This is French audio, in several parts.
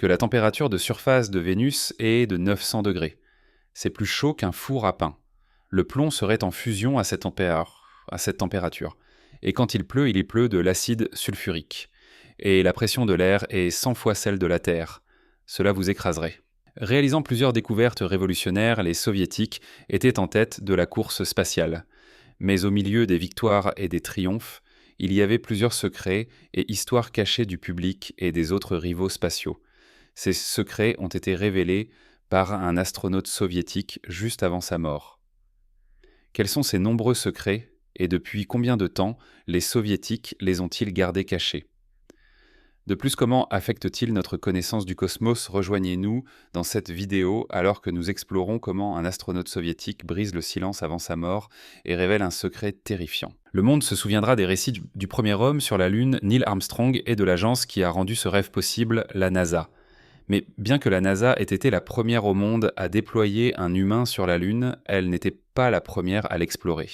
que la température de surface de Vénus est de 900 degrés. C'est plus chaud qu'un four à pain. Le plomb serait en fusion à cette température. Et quand il pleut de l'acide sulfurique. Et la pression de l'air est 100 fois celle de la Terre. Cela vous écraserait. Réalisant plusieurs découvertes révolutionnaires, les Soviétiques étaient en tête de la course spatiale. Mais au milieu des victoires et des triomphes, il y avait plusieurs secrets et histoires cachées du public et des autres rivaux spatiaux. Ces secrets ont été révélés par un astronaute soviétique juste avant sa mort. Quels sont ces nombreux secrets et depuis combien de temps les Soviétiques les ont-ils gardés cachés ? De plus, comment affecte-t-il notre connaissance du cosmos ? Rejoignez-nous dans cette vidéo alors que nous explorons comment un astronaute soviétique brise le silence avant sa mort et révèle un secret terrifiant. Le monde se souviendra des récits du premier homme sur la Lune, Neil Armstrong, et de l'agence qui a rendu ce rêve possible, la NASA. Mais bien que la NASA ait été la première au monde à déployer un humain sur la Lune, elle n'était pas la première à l'explorer.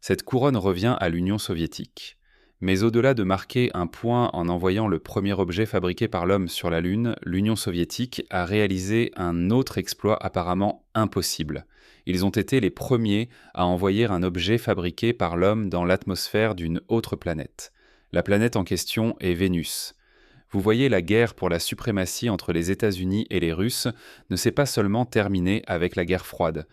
Cette couronne revient à l'Union soviétique. Mais au-delà de marquer un point en envoyant le premier objet fabriqué par l'homme sur la Lune, l'Union soviétique a réalisé un autre exploit apparemment impossible. Ils ont été les premiers à envoyer un objet fabriqué par l'homme dans l'atmosphère d'une autre planète. La planète en question est Vénus. Vous voyez, la guerre pour la suprématie entre les États-Unis et les Russes ne s'est pas seulement terminée avec la guerre froide.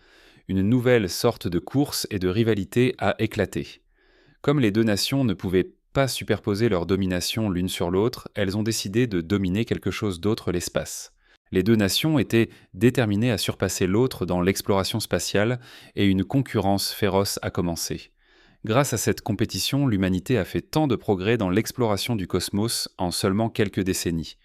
Une nouvelle sorte de course et de rivalité a éclaté. Comme les deux nations ne pouvaient pas superposer leur domination l'une sur l'autre, elles ont décidé de dominer quelque chose d'autre, l'espace. Les deux nations étaient déterminées à surpasser l'autre dans l'exploration spatiale et une concurrence féroce a commencé. Grâce à cette compétition, l'humanité a fait tant de progrès dans l'exploration du cosmos en seulement quelques décennies.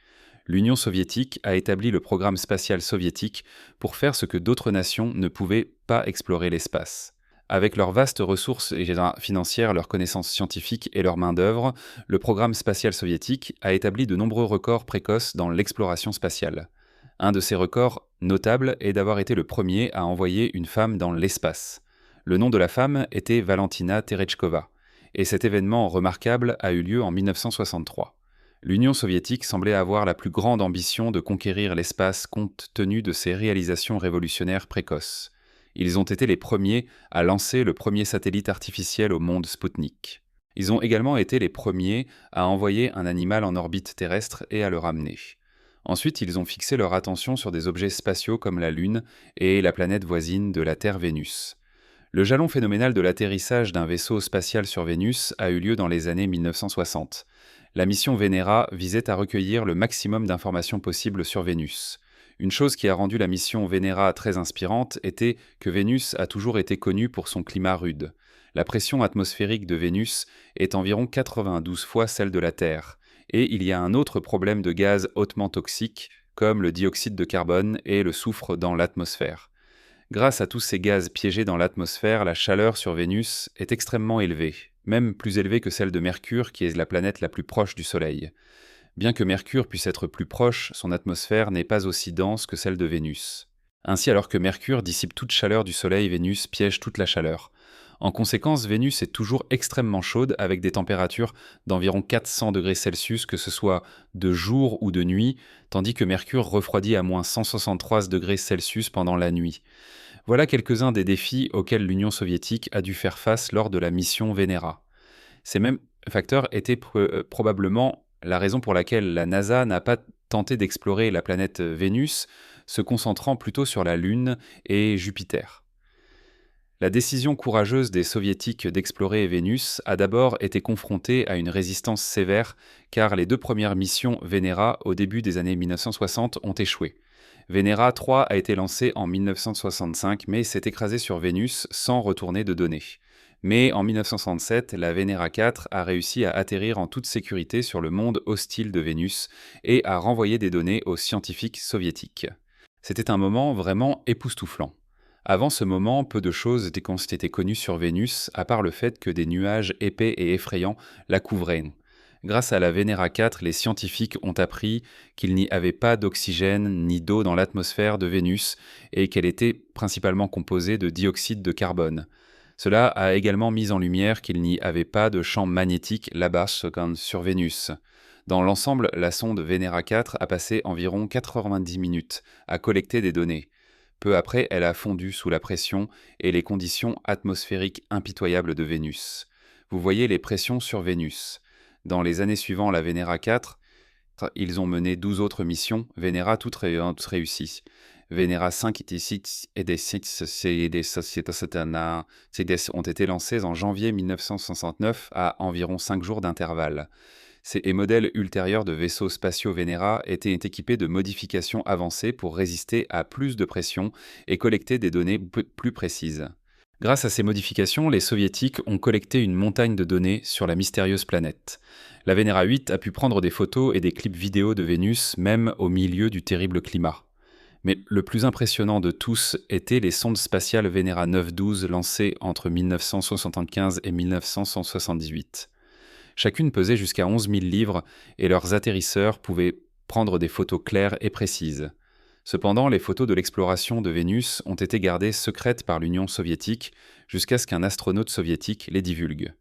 L'Union soviétique a établi le programme spatial soviétique pour faire ce que d'autres nations ne pouvaient pas explorer l'espace. Avec leurs vastes ressources financières, leurs connaissances scientifiques et leur main-d'œuvre, le programme spatial soviétique a établi de nombreux records précoces dans l'exploration spatiale. Un de ces records notables est d'avoir été le premier à envoyer une femme dans l'espace. Le nom de la femme était Valentina Tereshkova, et cet événement remarquable a eu lieu en 1963. L'Union soviétique semblait avoir la plus grande ambition de conquérir l'espace compte tenu de ses réalisations révolutionnaires précoces. Ils ont été les premiers à lancer le premier satellite artificiel au monde Spoutnik. Ils ont également été les premiers à envoyer un animal en orbite terrestre et à le ramener. Ensuite, ils ont fixé leur attention sur des objets spatiaux comme la Lune et la planète voisine de la Terre, Vénus. Le jalon phénoménal de l'atterrissage d'un vaisseau spatial sur Vénus a eu lieu dans les années 1960. La mission Venera visait à recueillir le maximum d'informations possibles sur Vénus. Une chose qui a rendu la mission Venera très inspirante était que Vénus a toujours été connue pour son climat rude. La pression atmosphérique de Vénus est environ 92 fois celle de la Terre. Et il y a un autre problème de gaz hautement toxiques, comme le dioxyde de carbone et le soufre dans l'atmosphère. Grâce à tous ces gaz piégés dans l'atmosphère, la chaleur sur Vénus est extrêmement élevée, même plus élevée que celle de Mercure, qui est la planète la plus proche du Soleil. Bien que Mercure puisse être plus proche, son atmosphère n'est pas aussi dense que celle de Vénus. Ainsi, alors que Mercure dissipe toute chaleur du Soleil, Vénus piège toute la chaleur. En conséquence, Vénus est toujours extrêmement chaude avec des températures d'environ 400 degrés Celsius, que ce soit de jour ou de nuit, tandis que Mercure refroidit à moins 163 degrés Celsius pendant la nuit. Voilà quelques-uns des défis auxquels l'Union soviétique a dû faire face lors de la mission Venera. Ces mêmes facteurs étaient probablement la raison pour laquelle la NASA n'a pas tenté d'explorer la planète Vénus, se concentrant plutôt sur la Lune et Jupiter. La décision courageuse des Soviétiques d'explorer Vénus a d'abord été confrontée à une résistance sévère, car les deux premières missions Venera au début des années 1960 ont échoué. Venera 3 a été lancée en 1965, mais s'est écrasée sur Vénus sans retourner de données. Mais en 1967, la Venera 4 a réussi à atterrir en toute sécurité sur le monde hostile de Vénus et à renvoyer des données aux scientifiques soviétiques. C'était un moment vraiment époustouflant. Avant ce moment, peu de choses étaient connues sur Vénus, à part le fait que des nuages épais et effrayants la couvraient. Grâce à la Venera 4, les scientifiques ont appris qu'il n'y avait pas d'oxygène ni d'eau dans l'atmosphère de Vénus et qu'elle était principalement composée de dioxyde de carbone. Cela a également mis en lumière qu'il n'y avait pas de champ magnétique là-bas comme sur Vénus. Dans l'ensemble, la sonde Venera 4 a passé environ 90 minutes à collecter des données. Peu après, elle a fondu sous la pression et les conditions atmosphériques impitoyables de Vénus. Vous voyez les pressions sur Vénus. Dans les années suivant la Venera 4, ils ont mené 12 autres missions, Venera toutes réussies. Venera 5 et des 6 ont été lancés en janvier 1969 à environ 5 jours d'intervalle. Ces modèles ultérieurs de vaisseaux spatiaux Venera étaient équipés de modifications avancées pour résister à plus de pression et collecter des données plus précises. Grâce à ces modifications, les soviétiques ont collecté une montagne de données sur la mystérieuse planète. La Venera 8 a pu prendre des photos et des clips vidéo de Vénus, même au milieu du terrible climat. Mais le plus impressionnant de tous étaient les sondes spatiales Venera 9-12 lancées entre 1975 et 1978. Chacune pesait jusqu'à 11 000 livres et leurs atterrisseurs pouvaient prendre des photos claires et précises. Cependant, les photos de l'exploration de Vénus ont été gardées secrètes par l'Union soviétique jusqu'à ce qu'un astronaute soviétique les divulgue.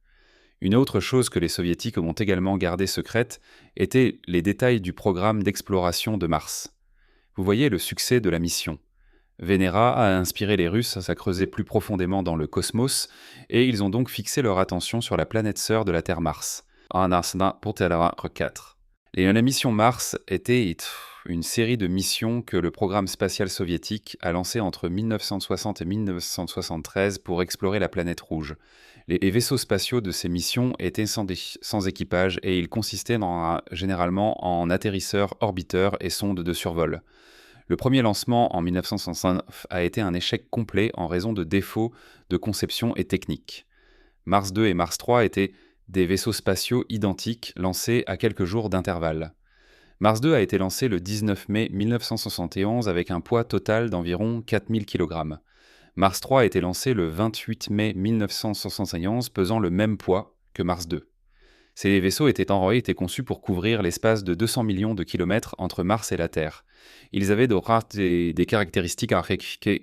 Une autre chose que les soviétiques ont également gardée secrète étaient les détails du programme d'exploration de Mars. Vous voyez le succès de la mission. Venera a inspiré les Russes à creuser plus profondément dans le cosmos et ils ont donc fixé leur attention sur la planète sœur de la Terre Mars, pour Venera 4. La mission Mars était une série de missions que le programme spatial soviétique a lancées entre 1960 et 1973 pour explorer la planète rouge. Les vaisseaux spatiaux de ces missions étaient sans équipage et ils consistaient généralement en atterrisseurs, orbiteurs et sondes de survol. Le premier lancement en 1969 a été un échec complet en raison de défauts de conception et technique. Mars 2 et Mars 3 étaient des vaisseaux spatiaux identiques lancés à quelques jours d'intervalle. Mars 2 a été lancé le 19 mai 1971 avec un poids total d'environ 4000 kg. Mars 3 a été lancé le 28 mai 1971 pesant le même poids que Mars 2. Ces vaisseaux étaient conçus pour couvrir l'espace de 200 millions de kilomètres entre Mars et la Terre. Ils avaient des caractéristiques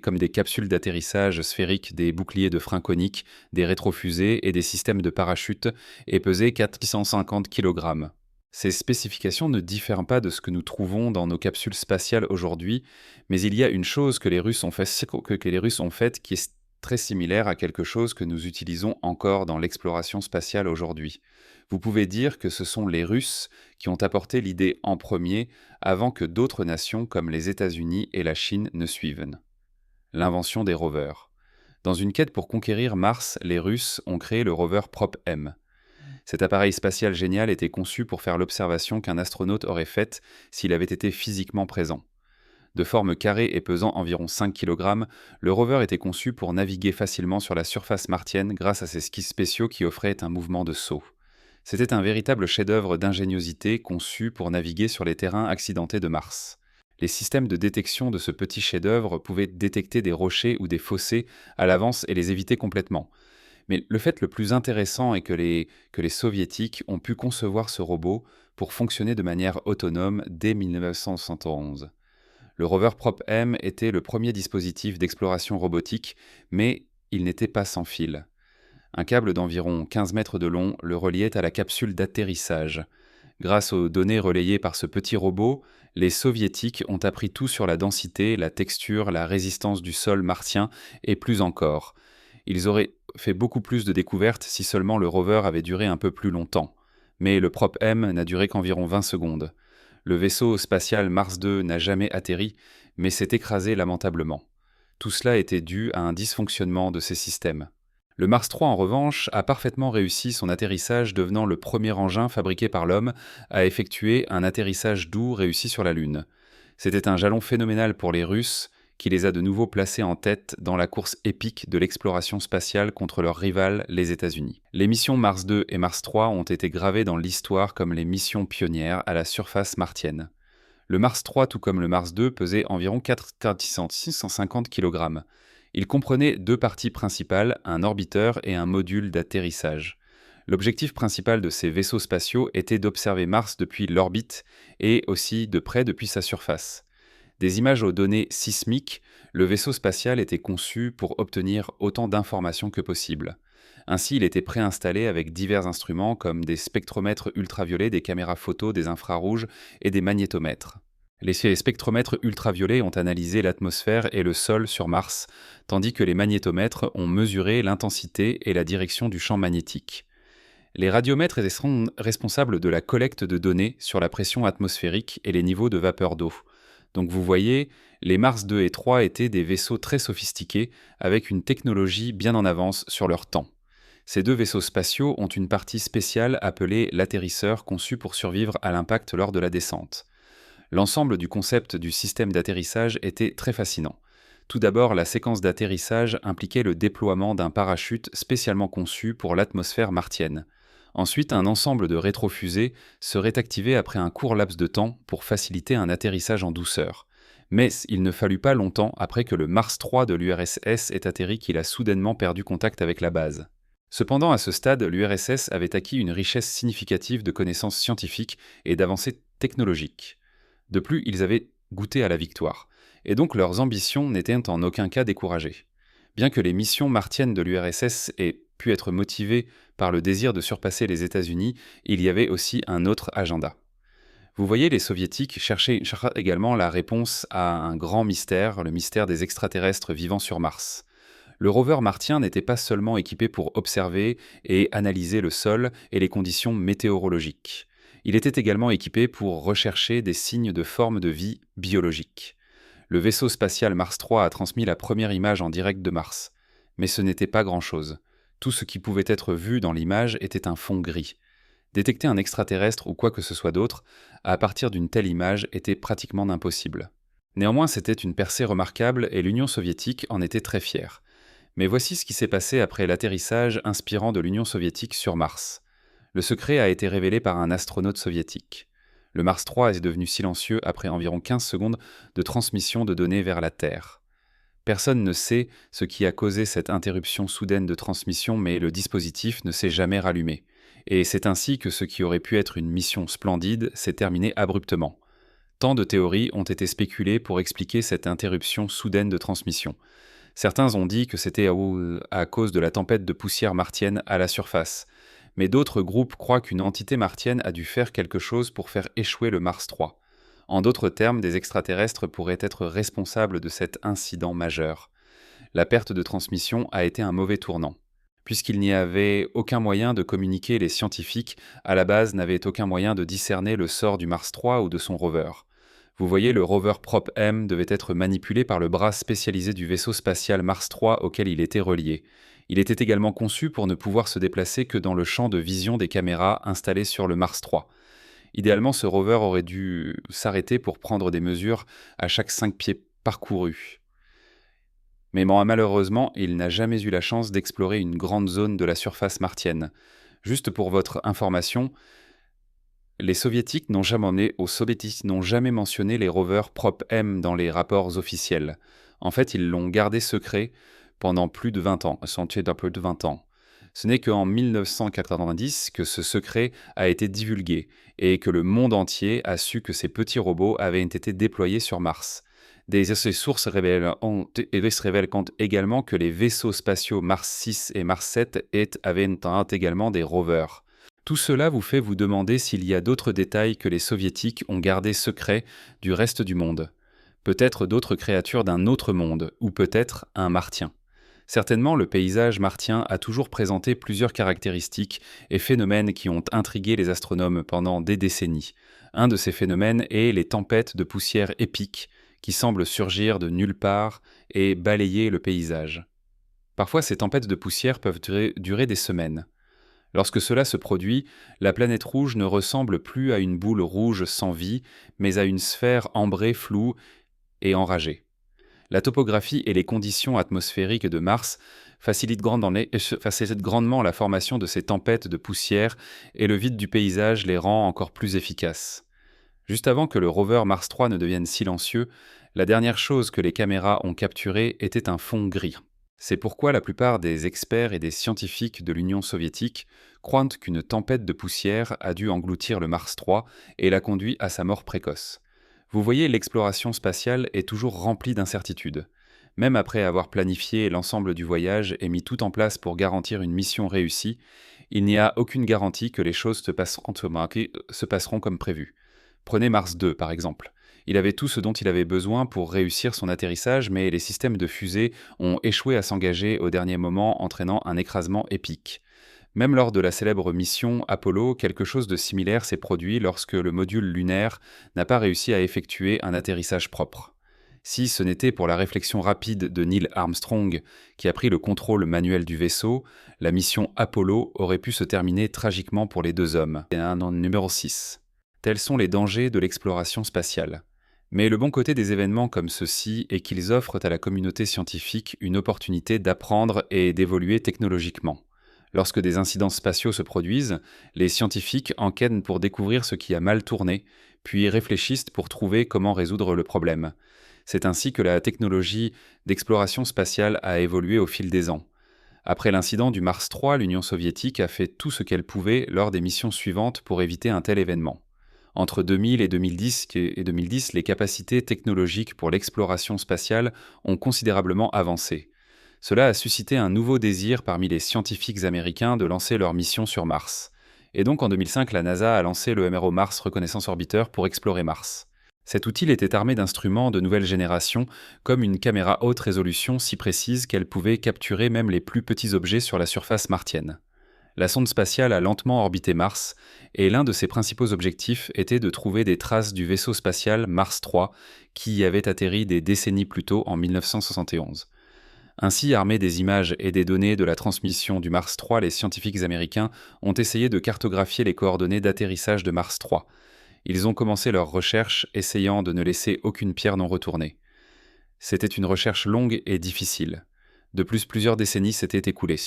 comme des capsules d'atterrissage sphériques, des boucliers de frein coniques, des rétrofusées et des systèmes de parachute et pesaient 450 kg. Ces spécifications ne diffèrent pas de ce que nous trouvons dans nos capsules spatiales aujourd'hui, mais il y a une chose que les Russes ont faite qui est très similaire à quelque chose que nous utilisons encore dans l'exploration spatiale aujourd'hui. Vous pouvez dire que ce sont les Russes qui ont apporté l'idée en premier avant que d'autres nations comme les États-Unis et la Chine ne suivent. L'invention des rovers. Dans une quête pour conquérir Mars, les Russes ont créé le rover Prop-M. Cet appareil spatial génial était conçu pour faire l'observation qu'un astronaute aurait faite s'il avait été physiquement présent. De forme carrée et pesant environ 5 kg, le rover était conçu pour naviguer facilement sur la surface martienne grâce à ses skis spéciaux qui offraient un mouvement de saut. C'était un véritable chef-d'œuvre d'ingéniosité conçu pour naviguer sur les terrains accidentés de Mars. Les systèmes de détection de ce petit chef-d'œuvre pouvaient détecter des rochers ou des fossés à l'avance et les éviter complètement. Mais le fait le plus intéressant est que les soviétiques ont pu concevoir ce robot pour fonctionner de manière autonome dès 1971. Le rover Prop-M était le premier dispositif d'exploration robotique, mais il n'était pas sans fil. Un câble d'environ 15 mètres de long le reliait à la capsule d'atterrissage. Grâce aux données relayées par ce petit robot, les soviétiques ont appris tout sur la densité, la texture, la résistance du sol martien et plus encore. Ils auraient fait beaucoup plus de découvertes si seulement le rover avait duré un peu plus longtemps. Mais le Prop-M n'a duré qu'environ 20 secondes. Le vaisseau spatial Mars 2 n'a jamais atterri, mais s'est écrasé lamentablement. Tout cela était dû à un dysfonctionnement de ces systèmes. Le Mars 3, en revanche, a parfaitement réussi son atterrissage, devenant le premier engin fabriqué par l'homme à effectuer un atterrissage doux réussi sur la Lune. C'était un jalon phénoménal pour les Russes, qui les a de nouveau placés en tête dans la course épique de l'exploration spatiale contre leurs rivales, les États-Unis. Les missions Mars 2 et Mars 3 ont été gravées dans l'histoire comme les missions pionnières à la surface martienne. Le Mars 3, tout comme le Mars 2, pesait environ 650 kg. Il comprenait deux parties principales, un orbiteur et un module d'atterrissage. L'objectif principal de ces vaisseaux spatiaux était d'observer Mars depuis l'orbite et aussi de près depuis sa surface. Des images aux données sismiques, le vaisseau spatial était conçu pour obtenir autant d'informations que possible. Ainsi, il était préinstallé avec divers instruments comme des spectromètres ultraviolets, des caméras photo, des infrarouges et des magnétomètres. Les spectromètres ultraviolets ont analysé l'atmosphère et le sol sur Mars, tandis que les magnétomètres ont mesuré l'intensité et la direction du champ magnétique. Les radiomètres sont responsables de la collecte de données sur la pression atmosphérique et les niveaux de vapeur d'eau. Donc vous voyez, les Mars 2 et 3 étaient des vaisseaux très sophistiqués, avec une technologie bien en avance sur leur temps. Ces deux vaisseaux spatiaux ont une partie spéciale appelée l'atterrisseur, conçu pour survivre à l'impact lors de la descente. L'ensemble du concept du système d'atterrissage était très fascinant. Tout d'abord, la séquence d'atterrissage impliquait le déploiement d'un parachute spécialement conçu pour l'atmosphère martienne. Ensuite, un ensemble de rétrofusées serait activé après un court laps de temps pour faciliter un atterrissage en douceur. Mais il ne fallut pas longtemps après que le Mars 3 de l'URSS ait atterri qu'il a soudainement perdu contact avec la base. Cependant, à ce stade, l'URSS avait acquis une richesse significative de connaissances scientifiques et d'avancées technologiques. De plus, ils avaient goûté à la victoire, et donc leurs ambitions n'étaient en aucun cas découragées. Bien que les missions martiennes de l'URSS aient pu être motivées par le désir de surpasser les États-Unis, il y avait aussi un autre agenda. Vous voyez, les soviétiques cherchaient également la réponse à un grand mystère, le mystère des extraterrestres vivant sur Mars. Le rover martien n'était pas seulement équipé pour observer et analyser le sol et les conditions météorologiques. Il était également équipé pour rechercher des signes de forme de vie biologique. Le vaisseau spatial Mars 3 a transmis la première image en direct de Mars. Mais ce n'était pas grand-chose. Tout ce qui pouvait être vu dans l'image était un fond gris. Détecter un extraterrestre ou quoi que ce soit d'autre, à partir d'une telle image, était pratiquement impossible. Néanmoins, c'était une percée remarquable et l'Union soviétique en était très fière. Mais voici ce qui s'est passé après l'atterrissage inspirant de l'Union soviétique sur Mars. Le secret a été révélé par un astronaute soviétique. Le Mars 3 est devenu silencieux après environ 15 secondes de transmission de données vers la Terre. Personne ne sait ce qui a causé cette interruption soudaine de transmission, mais le dispositif ne s'est jamais rallumé. Et c'est ainsi que ce qui aurait pu être une mission splendide s'est terminé abruptement. Tant de théories ont été spéculées pour expliquer cette interruption soudaine de transmission. Certains ont dit que c'était à cause de la tempête de poussière martienne à la surface. Mais d'autres groupes croient qu'une entité martienne a dû faire quelque chose pour faire échouer le Mars 3. En d'autres termes, des extraterrestres pourraient être responsables de cet incident majeur. La perte de transmission a été un mauvais tournant. Puisqu'il n'y avait aucun moyen de communiquer, les scientifiques, à la base, n'avaient aucun moyen de discerner le sort du Mars 3 ou de son rover. Vous voyez, le rover Prop-M devait être manipulé par le bras spécialisé du vaisseau spatial Mars 3 auquel il était relié. Il était également conçu pour ne pouvoir se déplacer que dans le champ de vision des caméras installées sur le Mars 3. Idéalement, ce rover aurait dû s'arrêter pour prendre des mesures à chaque 5 pieds parcourus. Mais malheureusement, il n'a jamais eu la chance d'explorer une grande zone de la surface martienne. Juste pour votre information, les soviétiques n'ont jamais mentionné les rovers Prop-M dans les rapports officiels. En fait, ils l'ont gardé secret pendant plus de 20 ans, d'un peu de 20 ans. Ce n'est qu'en 1990 que ce secret a été divulgué et que le monde entier a su que ces petits robots avaient été déployés sur Mars. Ces sources révèlent également que les vaisseaux spatiaux Mars 6 et Mars 7 avaient également des rovers. Tout cela vous fait vous demander s'il y a d'autres détails que les soviétiques ont gardés secrets du reste du monde. Peut-être d'autres créatures d'un autre monde, ou peut-être un martien. Certainement, le paysage martien a toujours présenté plusieurs caractéristiques et phénomènes qui ont intrigué les astronomes pendant des décennies. Un de ces phénomènes est les tempêtes de poussière épiques qui semblent surgir de nulle part et balayer le paysage. Parfois, ces tempêtes de poussière peuvent durer des semaines. Lorsque cela se produit, la planète rouge ne ressemble plus à une boule rouge sans vie, mais à une sphère ambrée floue et enragée. La topographie et les conditions atmosphériques de Mars facilitent grandement la formation de ces tempêtes de poussière et le vide du paysage les rend encore plus efficaces. Juste avant que le rover Mars 3 ne devienne silencieux, la dernière chose que les caméras ont capturée était un fond gris. C'est pourquoi la plupart des experts et des scientifiques de l'Union soviétique croient qu'une tempête de poussière a dû engloutir le Mars 3 et l'a conduit à sa mort précoce. Vous voyez, l'exploration spatiale est toujours remplie d'incertitudes. Même après avoir planifié l'ensemble du voyage et mis tout en place pour garantir une mission réussie, il n'y a aucune garantie que les choses se passeront comme prévu. Prenez Mars 2 par exemple. Il avait tout ce dont il avait besoin pour réussir son atterrissage, mais les systèmes de fusée ont échoué à s'engager au dernier moment, entraînant un écrasement épique. Même lors de la célèbre mission Apollo, quelque chose de similaire s'est produit lorsque le module lunaire n'a pas réussi à effectuer un atterrissage propre. Si ce n'était pour la réflexion rapide de Neil Armstrong, qui a pris le contrôle manuel du vaisseau, la mission Apollo aurait pu se terminer tragiquement pour les deux hommes. Et un numéro 6. Tels sont les dangers de l'exploration spatiale. Mais le bon côté des événements comme ceux-ci est qu'ils offrent à la communauté scientifique une opportunité d'apprendre et d'évoluer technologiquement. Lorsque des incidents spatiaux se produisent, les scientifiques enquêtent pour découvrir ce qui a mal tourné, puis réfléchissent pour trouver comment résoudre le problème. C'est ainsi que la technologie d'exploration spatiale a évolué au fil des ans. Après l'incident du Mars 3, l'Union soviétique a fait tout ce qu'elle pouvait lors des missions suivantes pour éviter un tel événement. Entre 2000 et 2010, les capacités technologiques pour l'exploration spatiale ont considérablement avancé. Cela a suscité un nouveau désir parmi les scientifiques américains de lancer leur mission sur Mars. Et donc en 2005, la NASA a lancé le MRO Mars Reconnaissance Orbiter pour explorer Mars. Cet outil était armé d'instruments de nouvelle génération, comme une caméra haute résolution si précise qu'elle pouvait capturer même les plus petits objets sur la surface martienne. La sonde spatiale a lentement orbité Mars, et l'un de ses principaux objectifs était de trouver des traces du vaisseau spatial Mars 3, qui y avait atterri des décennies plus tôt en 1971. Ainsi, armés des images et des données de la transmission du Mars 3, les scientifiques américains ont essayé de cartographier les coordonnées d'atterrissage de Mars 3. Ils ont commencé leurs recherches, essayant de ne laisser aucune pierre non retournée. C'était une recherche longue et difficile. De plus, plusieurs décennies s'étaient écoulées.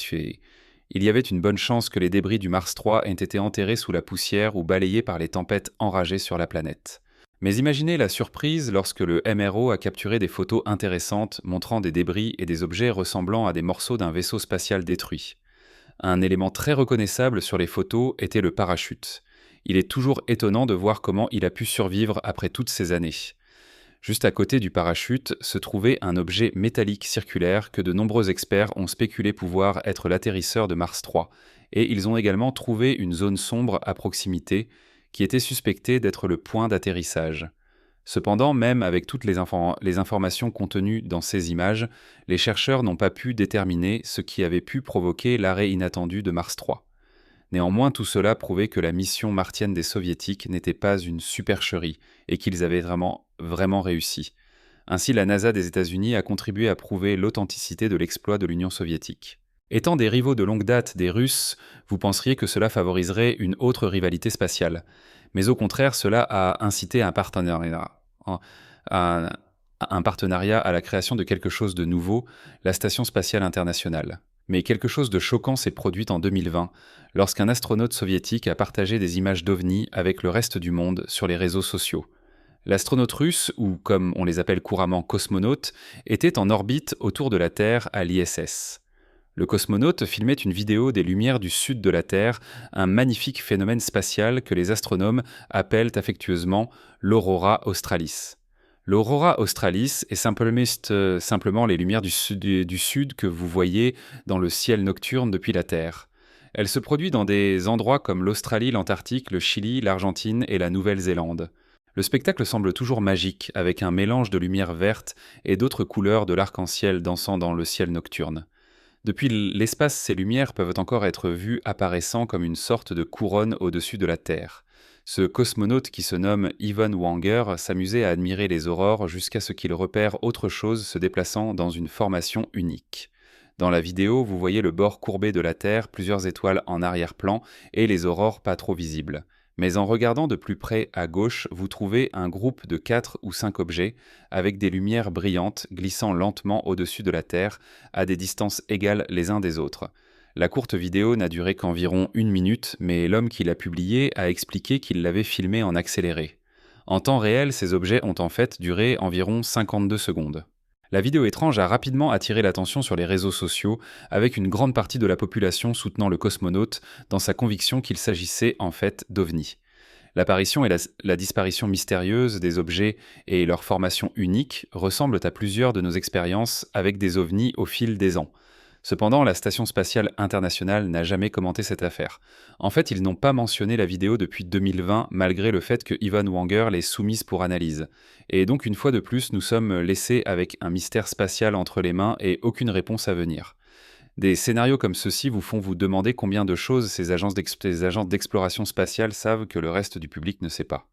Il y avait une bonne chance que les débris du Mars 3 aient été enterrés sous la poussière ou balayés par les tempêtes enragées sur la planète. Mais imaginez la surprise lorsque le MRO a capturé des photos intéressantes montrant des débris et des objets ressemblant à des morceaux d'un vaisseau spatial détruit. Un élément très reconnaissable sur les photos était le parachute. Il est toujours étonnant de voir comment il a pu survivre après toutes ces années. Juste à côté du parachute se trouvait un objet métallique circulaire que de nombreux experts ont spéculé pouvoir être l'atterrisseur de Mars 3, et ils ont également trouvé une zone sombre à proximité qui était suspectée d'être le point d'atterrissage. Cependant, même avec toutes les informations contenues dans ces images, les chercheurs n'ont pas pu déterminer ce qui avait pu provoquer l'arrêt inattendu de Mars 3. Néanmoins, tout cela prouvait que la mission martienne des Soviétiques n'était pas une supercherie et qu'ils avaient vraiment réussi. Ainsi, la NASA des États-Unis a contribué à prouver l'authenticité de l'exploit de l'Union soviétique. Étant des rivaux de longue date des Russes, vous penseriez que cela favoriserait une autre rivalité spatiale. Mais au contraire, cela a incité un partenariat à la création de quelque chose de nouveau, la Station spatiale internationale. Mais quelque chose de choquant s'est produit en 2020, lorsqu'un astronaute soviétique a partagé des images d'OVNI avec le reste du monde sur les réseaux sociaux. L'astronaute russe, ou comme on les appelle couramment cosmonautes, était en orbite autour de la Terre à l'ISS. Le cosmonaute filmait une vidéo des lumières du sud de la Terre, un magnifique phénomène spatial que les astronomes appellent affectueusement l'aurora australis. L'aurora australis est simplement les lumières du sud que vous voyez dans le ciel nocturne depuis la Terre. Elle se produit dans des endroits comme l'Australie, l'Antarctique, le Chili, l'Argentine et la Nouvelle-Zélande. Le spectacle semble toujours magique, avec un mélange de lumière verte et d'autres couleurs de l'arc-en-ciel dansant dans le ciel nocturne. Depuis l'espace, ces lumières peuvent encore être vues apparaissant comme une sorte de couronne au-dessus de la Terre. Ce cosmonaute qui se nomme Ivan Wanger s'amusait à admirer les aurores jusqu'à ce qu'il repère autre chose se déplaçant dans une formation unique. Dans la vidéo, vous voyez le bord courbé de la Terre, plusieurs étoiles en arrière-plan et les aurores pas trop visibles. Mais en regardant de plus près à gauche, vous trouvez un groupe de 4 ou 5 objets avec des lumières brillantes glissant lentement au-dessus de la Terre à des distances égales les uns des autres. La courte vidéo n'a duré qu'environ 1 minute, mais l'homme qui l'a publiée a expliqué qu'il l'avait filmée en accéléré. En temps réel, ces objets ont en fait duré environ 52 secondes. La vidéo étrange a rapidement attiré l'attention sur les réseaux sociaux, avec une grande partie de la population soutenant le cosmonaute dans sa conviction qu'il s'agissait en fait d'OVNI. L'apparition et la disparition mystérieuse des objets et leur formation unique ressemblent à plusieurs de nos expériences avec des ovnis au fil des ans. Cependant, la Station spatiale internationale n'a jamais commenté cette affaire. En fait, ils n'ont pas mentionné la vidéo depuis 2020, malgré le fait que Ivan Wanger l'ait soumise pour analyse. Et donc, une fois de plus, nous sommes laissés avec un mystère spatial entre les mains et aucune réponse à venir. Des scénarios comme ceux-ci vous font vous demander combien de choses ces agences d'exploration spatiale savent que le reste du public ne sait pas.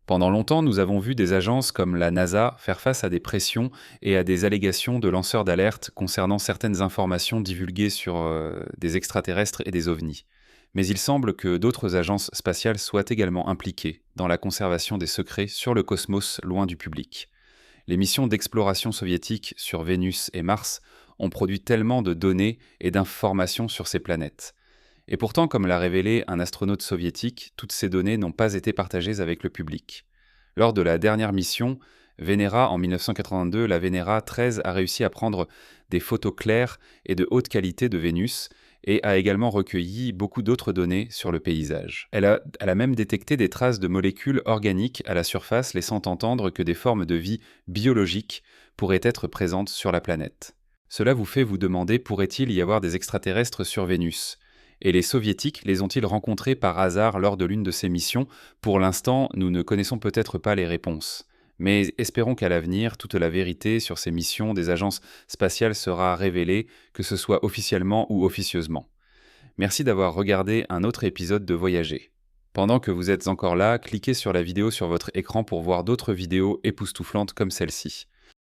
Pendant longtemps, nous avons vu des agences comme la NASA faire face à des pressions et à des allégations de lanceurs d'alerte concernant certaines informations divulguées sur des extraterrestres et des ovnis. Mais il semble que d'autres agences spatiales soient également impliquées dans la conservation des secrets sur le cosmos loin du public. Les missions d'exploration soviétiques sur Vénus et Mars ont produit tellement de données et d'informations sur ces planètes. Et pourtant, comme l'a révélé un astronaute soviétique, toutes ces données n'ont pas été partagées avec le public. Lors de la dernière mission, Venera en 1982, la Venera 13 a réussi à prendre des photos claires et de haute qualité de Vénus et a également recueilli beaucoup d'autres données sur le paysage. Elle a même détecté des traces de molécules organiques à la surface, laissant entendre que des formes de vie biologiques pourraient être présentes sur la planète. Cela vous fait vous demander, pourrait-il y avoir des extraterrestres sur Vénus ? Et les soviétiques les ont-ils rencontrés par hasard lors de l'une de ces missions ? Pour l'instant, nous ne connaissons peut-être pas les réponses. Mais espérons qu'à l'avenir, toute la vérité sur ces missions des agences spatiales sera révélée, que ce soit officiellement ou officieusement. Merci d'avoir regardé un autre épisode de Voyager. Pendant que vous êtes encore là, cliquez sur la vidéo sur votre écran pour voir d'autres vidéos époustouflantes comme celle-ci.